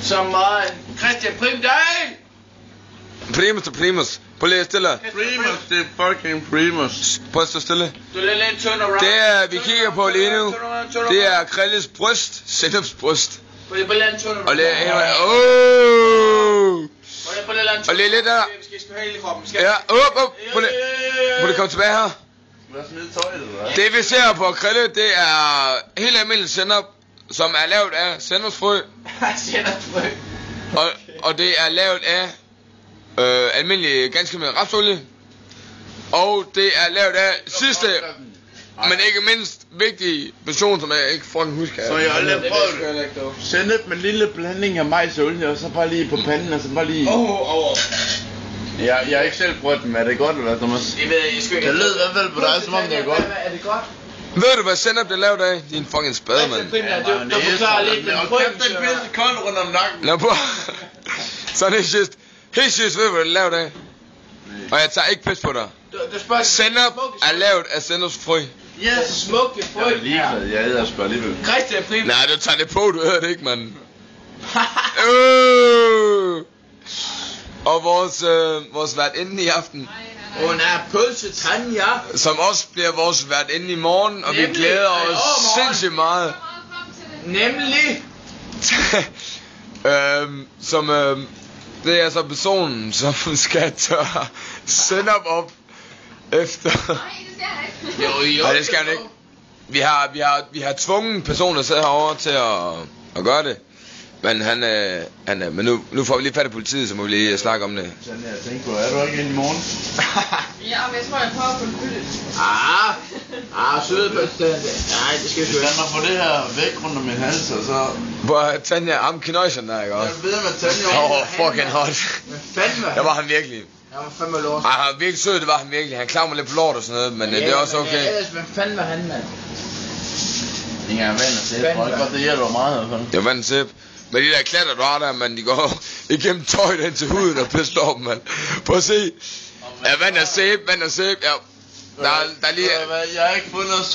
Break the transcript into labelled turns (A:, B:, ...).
A: Som Christian Primdal.
B: Primus til Primus. Prøv lige at stille.
C: Primus, det er fucking Primus.
B: Prøv at stå stille.
A: Du lader lidt turn around.
B: Det er, vi kigger på lige nu. Det er Krelles bryst. Sennepsbryst.
A: Prøv lige at turn around.
B: Og det er og lige lidt der.
A: Vi skal have hele kroppen.
B: Ja, op. Prøv lige komme tilbage her. Det vi ser på Krille, det er helt almindelig sennep, som er lavet af sennepsfrø.
A: Sennepsfrø.
B: Og det er lavet af almindelig ganske med rapsolie. Og det er lavet af sidste, men ikke mindst vigtige person, som jeg ikke fucking husker.
C: Så jeg har aldrig prøvet det. Sennep med en lille blanding af majsolie, og så bare lige på panden, og så bare lige... Jeg har ikke selv prøvet dem. Er det godt, eller hvad, Thomas?
A: Det ved jeg sgu ikke.
C: Det lød i hvert fald på dig, som om det er godt.
A: Er det godt?
B: Ved du, hvad sennep det er lavet af? Din fucking spade, mand.
A: Du forklarer lidt med frøen.
C: Den pisse kold rundt om nakken.
B: Nå, på. Så er det helt seriøst, ved du, hvad det er lavet af? Og jeg tager ikke pis på dig. Sennep er lavet af sennepsfrø.
A: Yes, smukke frø.
C: Jeg æder sgu alligevel.
A: Christian Primdal.
B: Nej, du tager det på, du hører det ikke, mand. Og vores værtinde i aften.
A: Hun er pølse Tanja.
B: Som også bliver vores værtinde i morgen, og vi glæder os sindssygt meget.
A: Nemlig.
B: Det er så personen, som skal tørre sennep op efter.
A: Jo.
B: Nej, det skal han ikke. Vi har tvunget personen, der sidder herovre til at gøre det. Men men nu får vi lige fat i politiet, så må vi lige snakke om det.
C: Sådan jeg tænker på, er du ikke inde i morgen?
D: Ja, men jeg tror, jeg prøver at få det byttet.
A: Søde bøtte. Nej, det skal vi
C: ikke. Hvis man får det her væk rundt om min hals, og så...
B: Hvor Tanja, ham knøjsen der, ikke også?
C: Jeg ved med Tanja.
B: Fucking hot.
A: Men fandme.
B: Der var han virkelig.
A: Jeg var fandme lort.
B: Ej, han var virkelig sød, det var han virkelig. Han klarede mig lidt på lort og sådan noget, men det er også okay.
A: Ja, ellers, hvad fanden var han, mand?
C: Ingen er vand og sæt. Jeg tror ikke godt, det hjælper meget i hvert fald.
B: Det var vand og sæt. Men de der klatter, du har der, mand, de går igennem tøjet ind til huden og pisser op, mand. Prøv at se. Ja, vand og sæb, ja. Der er lige...
C: Jeg har ikke fundet